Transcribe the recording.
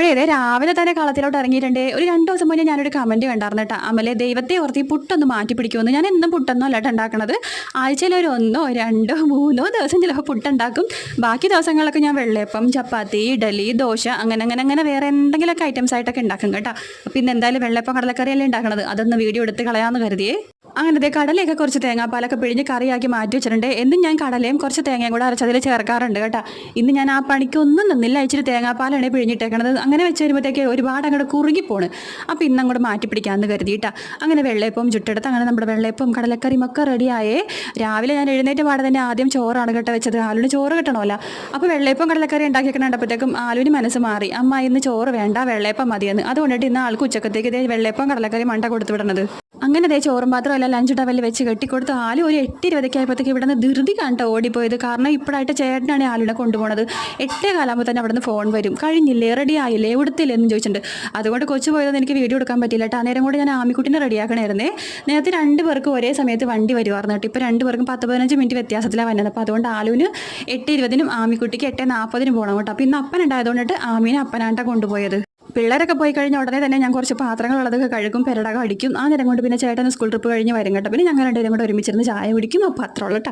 അപ്പോഴേ രാവിലെ തന്നെ കളത്തിലോട്ട് ഇറങ്ങിയിട്ടുണ്ട്. ഒരു 2 ദിവസം മുന്നേ ഞാനൊരു കമൻറ്റ് കണ്ടായിരുന്നു കേട്ടോ. അമലെ ദൈവത്തെ ഓർത്തി പുട്ടൊന്ന് മാറ്റി പിടിക്കുമെന്ന്. ഞാൻ എന്നും പുട്ടൊന്നും അല്ല കേട്ടോ ഉണ്ടാക്കണത്. ആഴ്ചയിൽ ഒരു 1, 2, 3 ദിവസം ചിലപ്പോൾ പുട്ടുണ്ടാക്കും. ബാക്കി ദിവസങ്ങളൊക്കെ ഞാൻ വെള്ളയപ്പം, ചപ്പാത്തി, ഇഡലി, ദോശ അങ്ങനെ വേറെ എന്തെങ്കിലുമൊക്കെ ഐറ്റംസ് ആയിട്ടൊക്കെ ഉണ്ടാക്കും കേട്ടോ. അപ്പോൾ ഇന്ന് എന്തായാലും വെള്ളയപ്പം കടലക്കറിയല്ലേ ഉണ്ടാക്കണത്, അതൊന്ന് വീഡിയോ എടുത്ത് കളയാമെന്ന് കരുതിയേ. അങ്ങനത്തെ കടലയൊക്കെ കുറച്ച് തേങ്ങാപ്പാലൊക്കെ പിഴിഞ്ഞ് കറിയാക്കി മാറ്റി വെച്ചിട്ടുണ്ട്. എന്നും ഞാൻ കടലയും കുറച്ച് തേങ്ങയും കൂടെ അരച്ചതിൽ ചേർക്കാറുണ്ട് കേട്ടോ. ഇന്ന് ഞാൻ ആ പണിക്കൊന്നും നിന്നില്ല. ഇച്ചിരി തേങ്ങാപ്പാലാണ് പിഴിഞ്ഞിട്ടേക്കണത്. അങ്ങനെ വെച്ച് വരുമ്പോഴത്തേക്ക് ഒരുപാട് അങ്ങോട്ട് കുറുകിപ്പോണ്. അപ്പോൾ ഇന്ന് അങ്ങോട്ട് മാറ്റി പിടിക്കാമെന്ന് കരുതിയിട്ടാ. അങ്ങനെ വെള്ളയപ്പം ചുട്ടെടുത്ത് അങ്ങനെ നമ്മുടെ വെള്ളയപ്പം കടലക്കറിയും ഒക്കെ റെഡിയായേ. രാവിലെ ഞാൻ എഴുന്നേറ്റ് പാടെ തന്നെ ആദ്യം ചോറാണ് കേട്ടോ വെച്ചത്. ആലുവിന് ചോറ് കിട്ടണമല്ലോ. അപ്പോൾ വെള്ളയപ്പം കടലക്കറി ഉണ്ടാക്കിയേക്കണപ്പോഴത്തേക്കും ആലുവിന് മനസ്സ് മാറി. അമ്മ ഇന്ന് ചോറ് വേണ്ട, വെള്ളയപ്പം മതിയെന്ന്. അതുകൊണ്ടിട്ട് ഇന്ന് ആൾക്ക് ഉച്ചക്കത്തേക്ക് ഇതേ വെള്ളയപ്പം കടലക്കറി മണ്ട കൊടുത്തു വിടണത്. അങ്ങനെ ദേ ചോറും മാത്രമല്ല ലഞ്ച് ടവലിൽ വെച്ച് കെട്ടിക്കൊടുത്ത് ആലു ഒരു 8:20 ആയപ്പോഴത്തേക്ക് ഇവിടെ നിന്ന് ധൃതി കണ്ടോ ഓടിപ്പോയത്. കാരണം ഇപ്പോഴായിട്ട് ചേട്ടനാണ് ആലുവിനെ കൊണ്ടുപോകുന്നത്. 8:15 തന്നെ അവിടെ നിന്ന് ഫോൺ വരും. കഴിഞ്ഞില്ലേ, റെഡി ആയില്ലേ, എവിടത്തില്ലേ എന്ന് ചോദിച്ചിട്ടുണ്ട്. അതുകൊണ്ട് കൊച്ചു പോയതെന്ന് എനിക്ക് വീഡിയോ എടുക്കാൻ പറ്റില്ല കേട്ടോ. അന്നേരം കൂടെ ഞാൻ ആമിക്കുട്ടിനെ റെഡിയാക്കണമായിരുന്നേ. നേരത്തെ 2 പേർക്കും ഒരേ സമയത്ത് വണ്ടി വരുമായിരുന്നു കേട്ടോ. ഇപ്പോൾ 2 പേർക്കും 10-15 മിനിറ്റ് വ്യത്യാസത്തിലാണ് വന്നത്. അപ്പോൾ അതുകൊണ്ട് ആലുവിന് 8:20 ആമിക്കുട്ടിക്ക് 8:40 പോകണം കേട്ടോ. അപ്പോൾ ഇന്ന് അപ്പൻ ഉണ്ടായതുകൊണ്ടിട്ട് ആമീനെ അപ്പനാണ്ട കൊണ്ടുപോയത്. പിള്ളേരൊക്കെ പോയി കഴിഞ്ഞ ഉടനെ തന്നെ ഞാൻ കുറച്ച് പാത്രങ്ങളുള്ളതൊക്കെ കഴുകും, പെരടകം അടിക്കും. ആ നേരം കൊണ്ട് പിന്നെ ചേട്ടൻ സ്കൂൾ ട്രിപ്പ് കഴിഞ്ഞ് വരും കേട്ടോ. പിന്നെ ഞങ്ങൾ 2 പേരും കൂടെ ഒരുമിച്ചിരുന്ന് ചായ കുടിക്കും. അപ്പോൾ അത്രയുള്ളൂ കേട്ടോ.